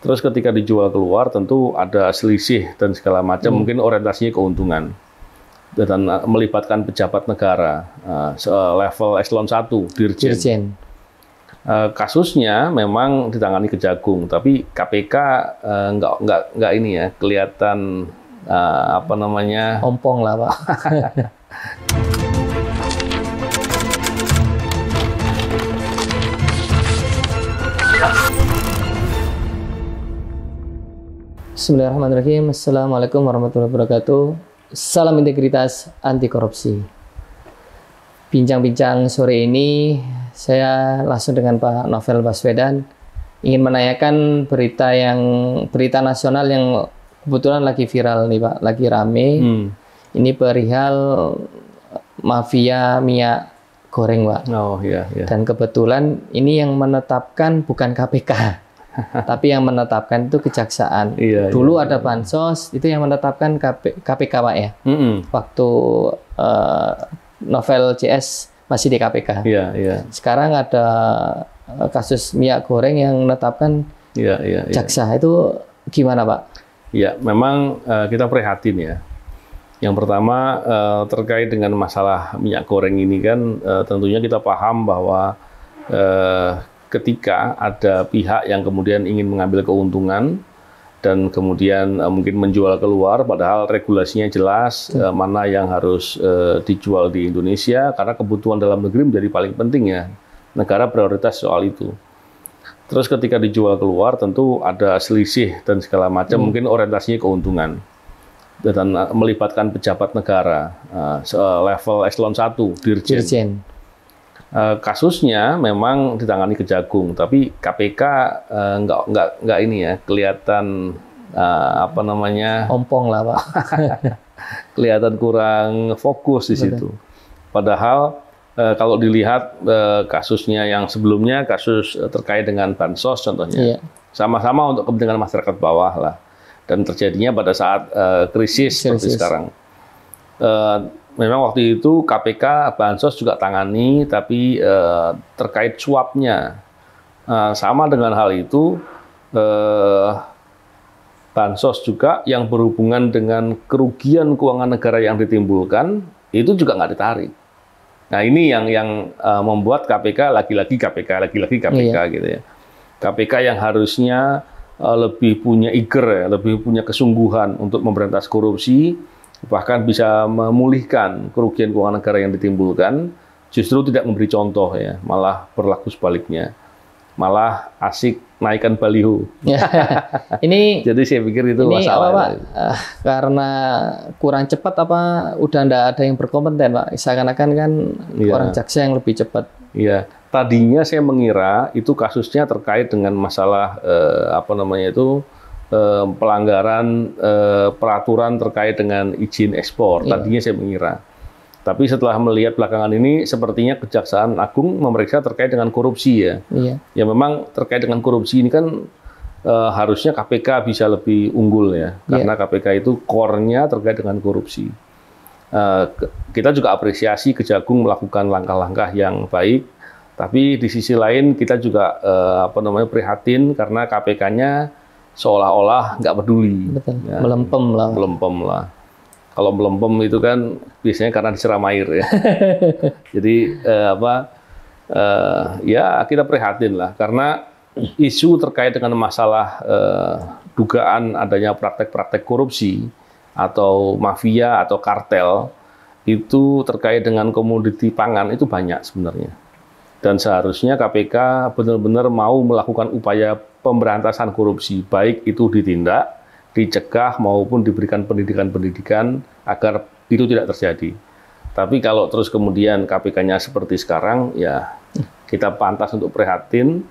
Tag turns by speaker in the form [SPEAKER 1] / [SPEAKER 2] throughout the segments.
[SPEAKER 1] Terus ketika dijual keluar tentu ada selisih dan segala macam, mungkin orientasinya keuntungan. Dan melibatkan pejabat negara, level eselon 1, Dirjen. Kasusnya memang ditangani Kejagung, tapi KPK nggak ini ya, kelihatan
[SPEAKER 2] ompong lah Pak. Bismillahirrahmanirrahim. Assalamualaikum warahmatullahi wabarakatuh. Salam integritas anti korupsi. Bincang-bincang sore ini saya langsung dengan Pak Novel Baswedan ingin menanyakan berita nasional yang kebetulan lagi viral nih Pak, lagi rame. Ini perihal mafia minyak goreng Pak.
[SPEAKER 1] Oh iya, iya.
[SPEAKER 2] Dan kebetulan ini yang menetapkan bukan KPK. Tapi yang menetapkan itu kejaksaan. Dulu ada bansos, itu yang menetapkan KPK Pak ya. Waktu Novel CS masih di KPK. Sekarang ada kasus minyak goreng yang menetapkan jaksa. Itu gimana Pak?
[SPEAKER 1] Ya, memang kita prihatin ya. Yang pertama terkait dengan masalah minyak goreng ini kan tentunya kita paham bahwa ketika ada pihak yang kemudian ingin mengambil keuntungan dan kemudian mungkin menjual keluar, padahal regulasinya jelas mana yang harus dijual di Indonesia, karena kebutuhan dalam negeri menjadi paling penting ya. Negara prioritas soal itu. Terus ketika dijual keluar tentu ada selisih dan segala macam, mungkin orientasinya keuntungan. Dan melibatkan pejabat negara, level eselon 1, Dirjen. Kasusnya memang ditangani Kejagung, tapi KPK nggak ini ya, kelihatan
[SPEAKER 2] ompong lah Pak.
[SPEAKER 1] Kelihatan kurang fokus di situ. Padahal kalau dilihat kasusnya yang sebelumnya, kasus terkait dengan bansos contohnya, sama-sama untuk kepentingan masyarakat bawah lah, dan terjadinya pada saat krisis seperti sekarang. Memang waktu itu KPK bansos juga tangani, tapi terkait suapnya sama dengan hal itu, bansos juga yang berhubungan dengan kerugian keuangan negara yang ditimbulkan itu juga nggak ditarik. Nah ini yang membuat KPK lagi-lagi KPK gitu ya. KPK yang harusnya lebih punya iger ya, lebih punya kesungguhan untuk memberantas korupsi, bahkan bisa memulihkan kerugian keuangan negara yang ditimbulkan, justru tidak memberi contoh ya, malah berlaku sebaliknya, malah asik naikkan baliho.
[SPEAKER 2] Ini
[SPEAKER 1] jadi saya pikir itu masalah.
[SPEAKER 2] Pak? Karena kurang cepat apa udah ndak ada yang berkompeten Pak? Seakan-akan kan orang jaksa yang lebih cepat.
[SPEAKER 1] Iya, tadinya saya mengira itu kasusnya terkait dengan masalah pelanggaran peraturan terkait dengan izin ekspor. Tadinya saya mengira. Tapi setelah melihat belakangan ini, sepertinya Kejaksaan Agung memeriksa terkait dengan korupsi ya. Ya memang terkait dengan korupsi ini kan harusnya KPK bisa lebih unggul ya. Karena KPK itu core-nya terkait dengan korupsi. Kita juga apresiasi Kejagung melakukan langkah-langkah yang baik. Tapi di sisi lain kita juga prihatin karena KPK-nya seolah-olah nggak peduli.
[SPEAKER 2] Betul. Ya, melempem lah. Kalau melempem itu kan biasanya karena disiram air ya. Jadi ya kita prihatin lah karena isu terkait dengan masalah dugaan adanya praktek-praktek korupsi atau mafia atau kartel itu terkait dengan komoditi pangan itu banyak sebenarnya. Dan seharusnya KPK benar-benar mau melakukan upaya pemberantasan korupsi, baik itu ditindak, dicegah maupun diberikan pendidikan-pendidikan agar itu tidak terjadi. Tapi kalau terus kemudian KPK-nya seperti sekarang, ya kita pantas untuk prihatin.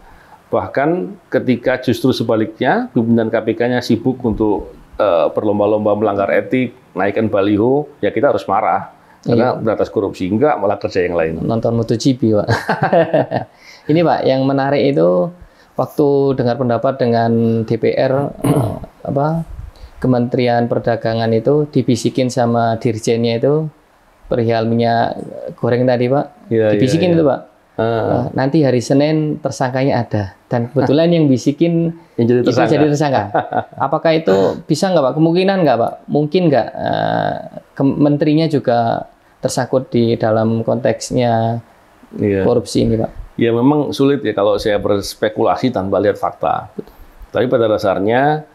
[SPEAKER 2] Bahkan ketika justru sebaliknya, pimpinan KPK-nya sibuk untuk berlomba-lomba melanggar etik, naikkan baliho, ya kita harus marah. Karena beratas korupsi, enggak malah kerja yang lain. Nonton MotoGP, Pak. Ini Pak, yang menarik itu waktu dengar pendapat dengan DPR, Kementerian Perdagangan itu dibisikin sama dirjennya itu perihal minyak goreng tadi Pak. Dibisikin itu Pak.
[SPEAKER 3] nanti hari Senin tersangkanya ada, dan kebetulan yang bisikin
[SPEAKER 2] yang jadi
[SPEAKER 3] itu jadi tersangka. Apakah itu bisa nggak Pak? Kemungkinan nggak Pak? Mungkin nggak menterinya juga tersangkut di dalam konteksnya korupsi ini Pak?
[SPEAKER 2] Ya memang sulit ya kalau saya berspekulasi tanpa lihat fakta. Tapi pada dasarnya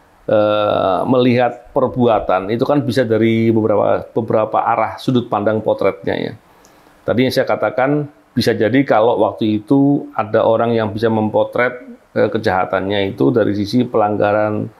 [SPEAKER 2] melihat perbuatan itu kan bisa dari beberapa arah sudut pandang potretnya ya. Tadi yang saya katakan bisa jadi kalau waktu itu ada orang yang bisa mempotret kejahatannya itu dari sisi pelanggaran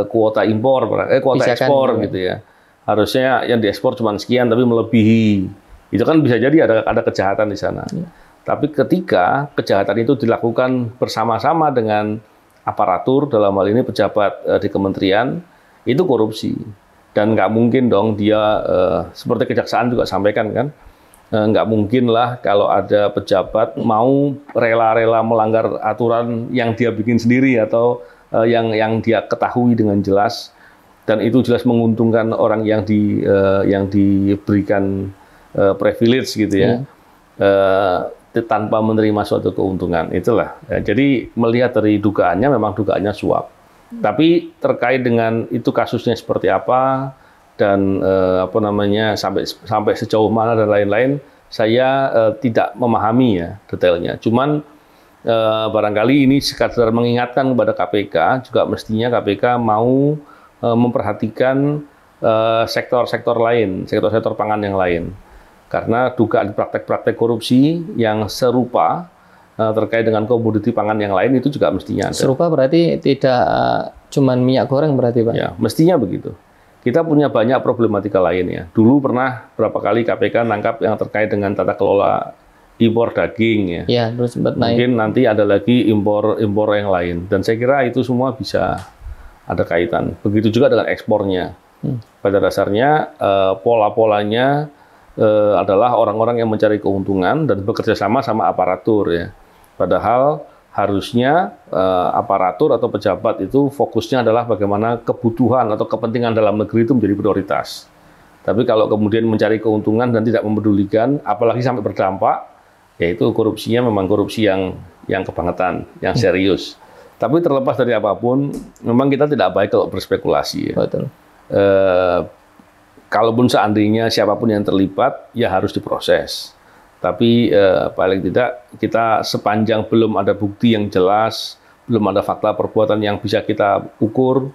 [SPEAKER 2] kuota impor, kuota ekspor gitu ya. Harusnya yang diekspor cuma sekian tapi melebihi. Itu kan bisa jadi ada kejahatan di sana. Ya. Tapi ketika kejahatan itu dilakukan bersama-sama dengan aparatur, dalam hal ini pejabat di kementerian, itu korupsi. Dan nggak mungkin dong dia, seperti kejaksaan juga sampaikan kan, nggak mungkin lah kalau ada pejabat mau rela-rela melanggar aturan yang dia bikin sendiri atau yang dia ketahui dengan jelas, dan itu jelas menguntungkan orang yang diberikan privilege gitu ya. Tanpa menerima suatu keuntungan, itulah. Ya, jadi melihat dari dugaannya, memang dugaannya suap. Tapi terkait dengan itu kasusnya seperti apa dan sampai sejauh mana dan lain-lain, saya tidak memahami ya detailnya. Cuman barangkali ini sekadar mengingatkan kepada KPK, juga mestinya KPK mau memperhatikan sektor-sektor lain, sektor-sektor pangan yang lain. Karena dugaan praktek-praktek korupsi yang serupa terkait dengan komoditi pangan yang lain itu juga mestinya ada.
[SPEAKER 3] Serupa berarti tidak cuma minyak goreng berarti Pak?
[SPEAKER 2] Ya, mestinya begitu. Kita punya banyak problematika lain ya. Dulu pernah berapa kali KPK nangkap yang terkait dengan tata kelola impor daging ya.
[SPEAKER 3] Ya, terus sempat naik.
[SPEAKER 2] Mungkin nanti ada lagi impor yang lain. Dan saya kira itu semua bisa ada kaitan. Begitu juga dengan ekspornya. Pada dasarnya pola-polanya adalah orang-orang yang mencari keuntungan dan bekerja sama aparatur ya. Padahal harusnya aparatur atau pejabat itu fokusnya adalah bagaimana kebutuhan atau kepentingan dalam negeri itu menjadi prioritas. Tapi kalau kemudian mencari keuntungan dan tidak mempedulikan, apalagi sampai berdampak, yaitu korupsinya memang korupsi yang kebangetan, yang serius. Tapi terlepas dari apapun, memang kita tidak baik kalau berspekulasi. Ya.
[SPEAKER 3] Betul.
[SPEAKER 2] Kalaupun seandainya siapapun yang terlibat, ya harus diproses. Tapi paling tidak kita sepanjang belum ada bukti yang jelas, belum ada fakta perbuatan yang bisa kita ukur,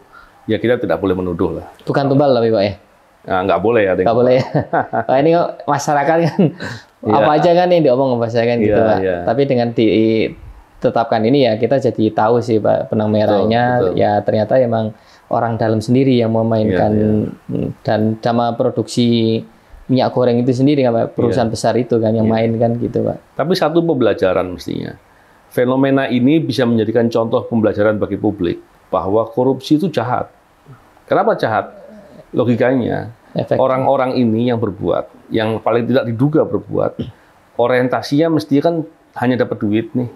[SPEAKER 2] ya kita tidak boleh menuduh lah.
[SPEAKER 3] Bukan tumbal tapi Pak ya?
[SPEAKER 2] Nah, nggak boleh ya.
[SPEAKER 3] Nggak boleh ya. Nah, ini kok masyarakat kan apa aja kan yang diomong masyarakat gitu Pak. Tapi dengan ditetapkan ini ya kita jadi tahu sih Pak benang merahnya. Betul. Ya ternyata emang orang dalam sendiri yang memainkan dan sama produksi minyak goreng itu sendiri kan Pak, perusahaan besar itu kan yang main kan gitu Pak.
[SPEAKER 2] Tapi satu pembelajaran mestinya. Fenomena ini bisa menjadikan contoh pembelajaran bagi publik bahwa korupsi itu jahat. Kenapa jahat? Logikanya orang-orang ini yang berbuat, yang paling tidak diduga berbuat, orientasinya mestinya kan hanya dapat duit nih.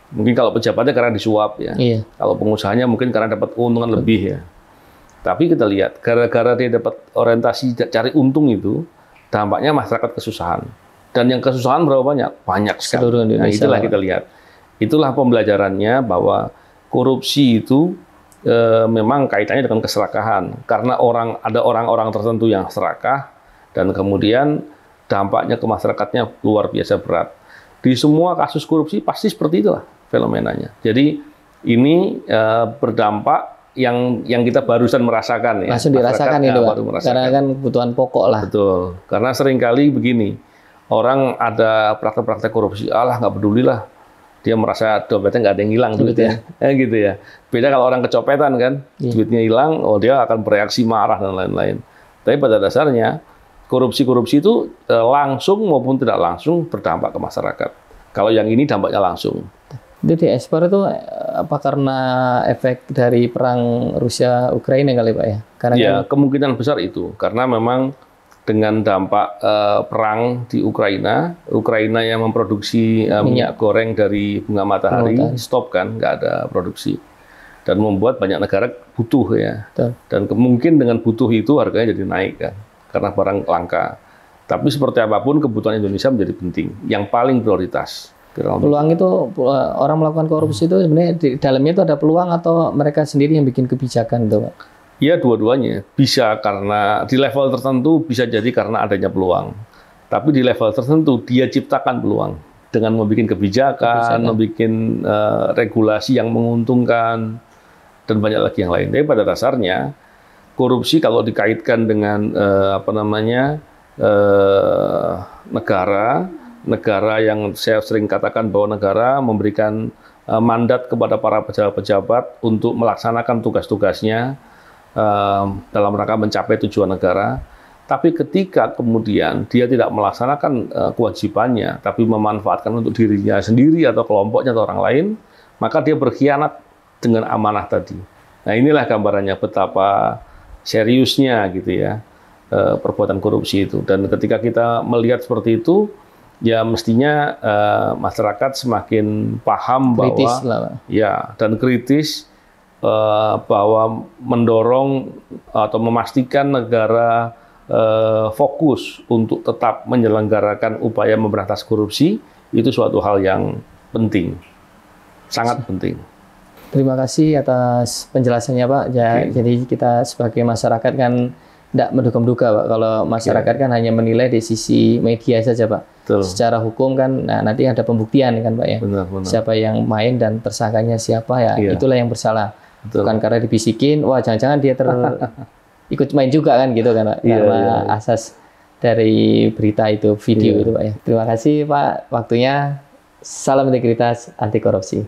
[SPEAKER 2] Mungkin kalau pejabatnya karena disuap ya. Iya. Kalau pengusahanya mungkin karena dapat keuntungan lebih ya. Tapi kita lihat, gara-gara dia dapat orientasi cari untung itu, dampaknya masyarakat kesusahan. Dan yang kesusahan berapa banyak? Banyak sekali. Nah, itulah kita lihat. Itulah pembelajarannya bahwa korupsi itu memang kaitannya dengan keserakahan. Karena ada orang-orang tertentu yang serakah, dan kemudian dampaknya ke masyarakatnya luar biasa berat. Di semua kasus korupsi pasti seperti itulah fenomenanya. Jadi ini berdampak yang kita barusan merasakan ya.
[SPEAKER 3] Langsung dirasakan itu Pak. Karena kan kebutuhan pokok lah.
[SPEAKER 2] Betul. Karena seringkali begini, orang ada praktek-praktek korupsi, nggak peduli lah. Dia merasa dompetnya nggak ada yang hilang duitnya. Gitu ya. Beda kalau orang kecopetan kan, duitnya hilang, dia akan bereaksi marah dan lain-lain. Tapi pada dasarnya korupsi-korupsi itu langsung maupun tidak langsung berdampak ke masyarakat. Kalau yang ini dampaknya langsung.
[SPEAKER 3] Itu diekspor itu apa karena efek dari perang Rusia Ukraina kali Pak ya? Karena
[SPEAKER 2] ya kemungkinan besar itu karena memang dengan dampak perang di Ukraina yang memproduksi minyak goreng dari bunga matahari stop kan, nggak ada produksi dan membuat banyak negara butuh ya. Betul. Dan mungkin dengan butuh itu harganya jadi naik kan karena barang langka.
[SPEAKER 1] Tapi seperti apapun kebutuhan Indonesia menjadi penting, yang paling prioritas.
[SPEAKER 3] Peluang itu orang melakukan korupsi itu sebenarnya di dalamnya itu ada peluang atau mereka sendiri yang bikin kebijakan itu, Pak?
[SPEAKER 1] Ya dua-duanya bisa, karena di level tertentu bisa jadi karena adanya peluang. Tapi di level tertentu dia ciptakan peluang dengan membuat kebijakan, membuat regulasi yang menguntungkan dan banyak lagi yang lain. Tapi pada dasarnya korupsi kalau dikaitkan dengan negara yang saya sering katakan bahwa negara memberikan mandat kepada para pejabat-pejabat untuk melaksanakan tugas-tugasnya dalam rangka mencapai tujuan negara. Tapi ketika kemudian dia tidak melaksanakan kewajibannya, tapi memanfaatkan untuk dirinya sendiri atau kelompoknya atau orang lain, maka dia berkhianat dengan amanah tadi. Nah, inilah gambarannya betapa seriusnya gitu ya perbuatan korupsi itu. Dan ketika kita melihat seperti itu, ya mestinya masyarakat semakin paham
[SPEAKER 3] kritis
[SPEAKER 1] bahwa dan kritis bahwa mendorong atau memastikan negara fokus untuk tetap menyelenggarakan upaya memberantas korupsi itu suatu hal yang penting, sangat penting.
[SPEAKER 3] Terima kasih atas penjelasannya, Pak. Jadi kita sebagai masyarakat kan tidak menduga-duga, Pak. Kalau masyarakat kan hanya menilai di sisi media saja, Pak.
[SPEAKER 1] Betul.
[SPEAKER 3] Secara hukum kan, nanti ada pembuktian kan, Pak ya.
[SPEAKER 1] Benar.
[SPEAKER 3] Siapa yang main dan tersangkanya siapa ya, itulah yang bersalah.
[SPEAKER 1] Betul.
[SPEAKER 3] Bukan karena dibisikin, wah jangan-jangan dia ikut main juga kan gitu kan, Pak. Karena asas dari berita itu, video itu, Pak ya. Terima kasih, Pak, waktunya. Salam integritas, anti korupsi.